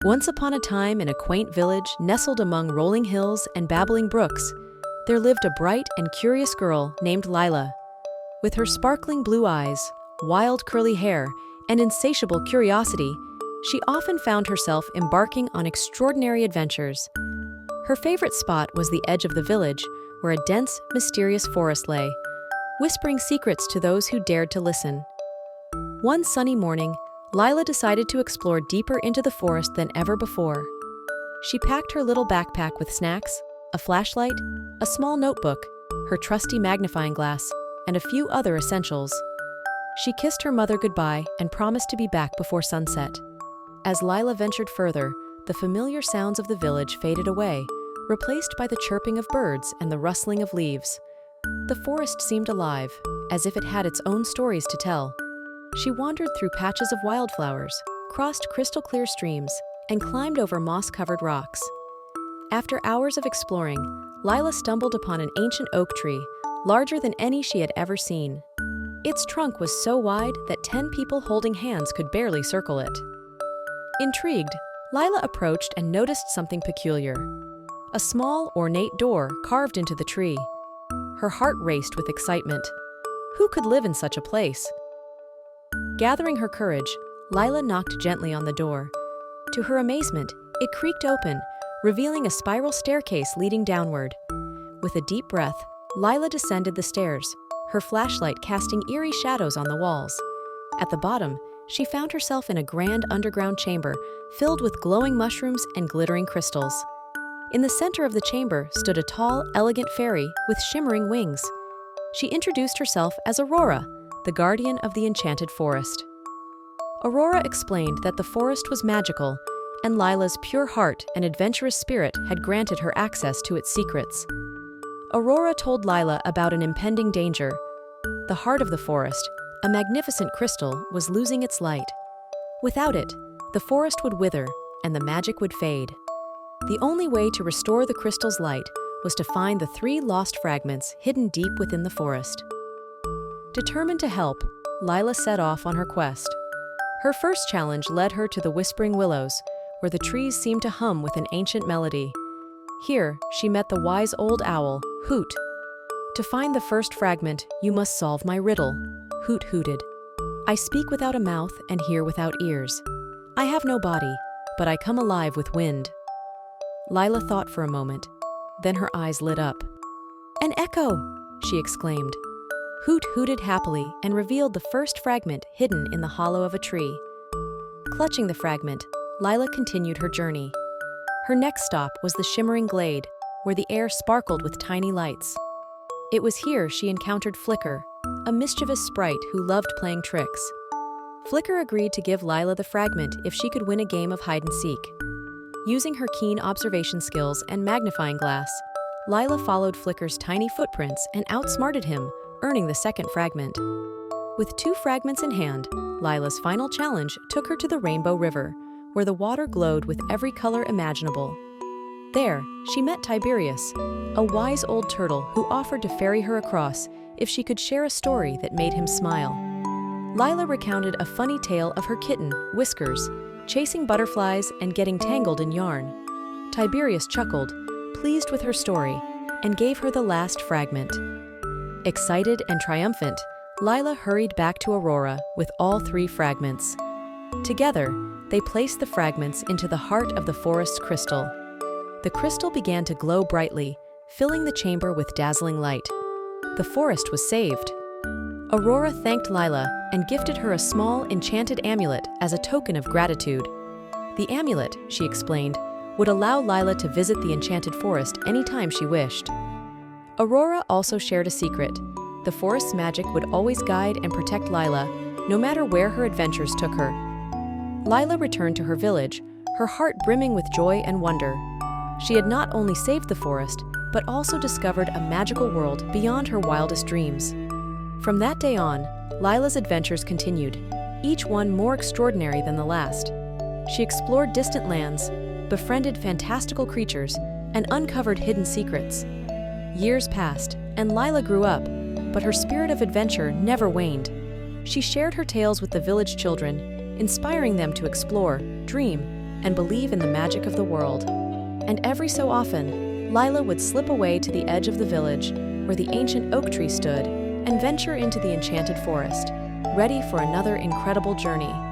Once upon a time, in a quaint village nestled among rolling hills and babbling brooks, there lived a bright and curious girl named Lila. With her sparkling blue eyes, wild curly hair, and insatiable curiosity, she often found herself embarking on extraordinary adventures. Her favorite spot was the edge of the village, where a dense, mysterious forest lay, whispering secrets to those who dared to listen. One sunny morning, Lila decided to explore deeper into the forest than ever before. She packed her little backpack with snacks, a flashlight, a small notebook, her trusty magnifying glass, and a few other essentials. She kissed her mother goodbye and promised to be back before sunset. As Lila ventured further, the familiar sounds of the village faded away, replaced by the chirping of birds and the rustling of leaves. The forest seemed alive, as if it had its own stories to tell. She wandered through patches of wildflowers, crossed crystal-clear streams, and climbed over moss-covered rocks. After hours of exploring, Lila stumbled upon an ancient oak tree, larger than any she had ever seen. Its trunk was so wide that 10 people holding hands could barely circle it. Intrigued, Lila approached and noticed something peculiar. A small, ornate door carved into the tree. Her heart raced with excitement. Who could live in such a place? Gathering her courage, Lila knocked gently on the door. To her amazement, it creaked open, revealing a spiral staircase leading downward. With a deep breath, Lila descended the stairs, her flashlight casting eerie shadows on the walls. At the bottom, she found herself in a grand underground chamber filled with glowing mushrooms and glittering crystals. In the center of the chamber stood a tall, elegant fairy with shimmering wings. She introduced herself as Aurora, the guardian of the enchanted forest. Aurora explained that the forest was magical, and Lila's pure heart and adventurous spirit had granted her access to its secrets. Aurora told Lila about an impending danger. The heart of the forest, a magnificent crystal, was losing its light. Without it, the forest would wither and the magic would fade. The only way to restore the crystal's light was to find the 3 lost fragments hidden deep within the forest. Determined to help, Lila set off on her quest. Her first challenge led her to the Whispering Willows, where the trees seemed to hum with an ancient melody. Here, she met the wise old owl, Hoot. "To find the first fragment, you must solve my riddle," Hoot hooted. "I speak without a mouth and hear without ears. I have no body, but I come alive with wind." Lila thought for a moment, then her eyes lit up. "An echo!" she exclaimed. Hoot hooted happily and revealed the first fragment hidden in the hollow of a tree. Clutching the fragment, Lila continued her journey. Her next stop was the shimmering glade, where the air sparkled with tiny lights. It was here she encountered Flicker, a mischievous sprite who loved playing tricks. Flicker agreed to give Lila the fragment if she could win a game of hide-and-seek. Using her keen observation skills and magnifying glass, Lila followed Flicker's tiny footprints and outsmarted him, earning the second fragment. With 2 fragments in hand, Lila's final challenge took her to the Rainbow River, where the water glowed with every color imaginable. There, she met Tiberius, a wise old turtle who offered to ferry her across if she could share a story that made him smile. Lila recounted a funny tale of her kitten, Whiskers, chasing butterflies and getting tangled in yarn. Tiberius chuckled, pleased with her story, and gave her the last fragment. Excited and triumphant, Lila hurried back to Aurora with all 3 fragments. Together, they placed the fragments into the heart of the forest's crystal. The crystal began to glow brightly, filling the chamber with dazzling light. The forest was saved. Aurora thanked Lila and gifted her a small, enchanted amulet as a token of gratitude. The amulet, she explained, would allow Lila to visit the enchanted forest anytime she wished. Aurora also shared a secret. The forest's magic would always guide and protect Lila, no matter where her adventures took her. Lila returned to her village, her heart brimming with joy and wonder. She had not only saved the forest, but also discovered a magical world beyond her wildest dreams. From that day on, Lila's adventures continued, each one more extraordinary than the last. She explored distant lands, befriended fantastical creatures, and uncovered hidden secrets. Years passed, and Lila grew up, but her spirit of adventure never waned. She shared her tales with the village children, inspiring them to explore, dream, and believe in the magic of the world. And every so often, Lila would slip away to the edge of the village, where the ancient oak tree stood, and venture into the enchanted forest, ready for another incredible journey.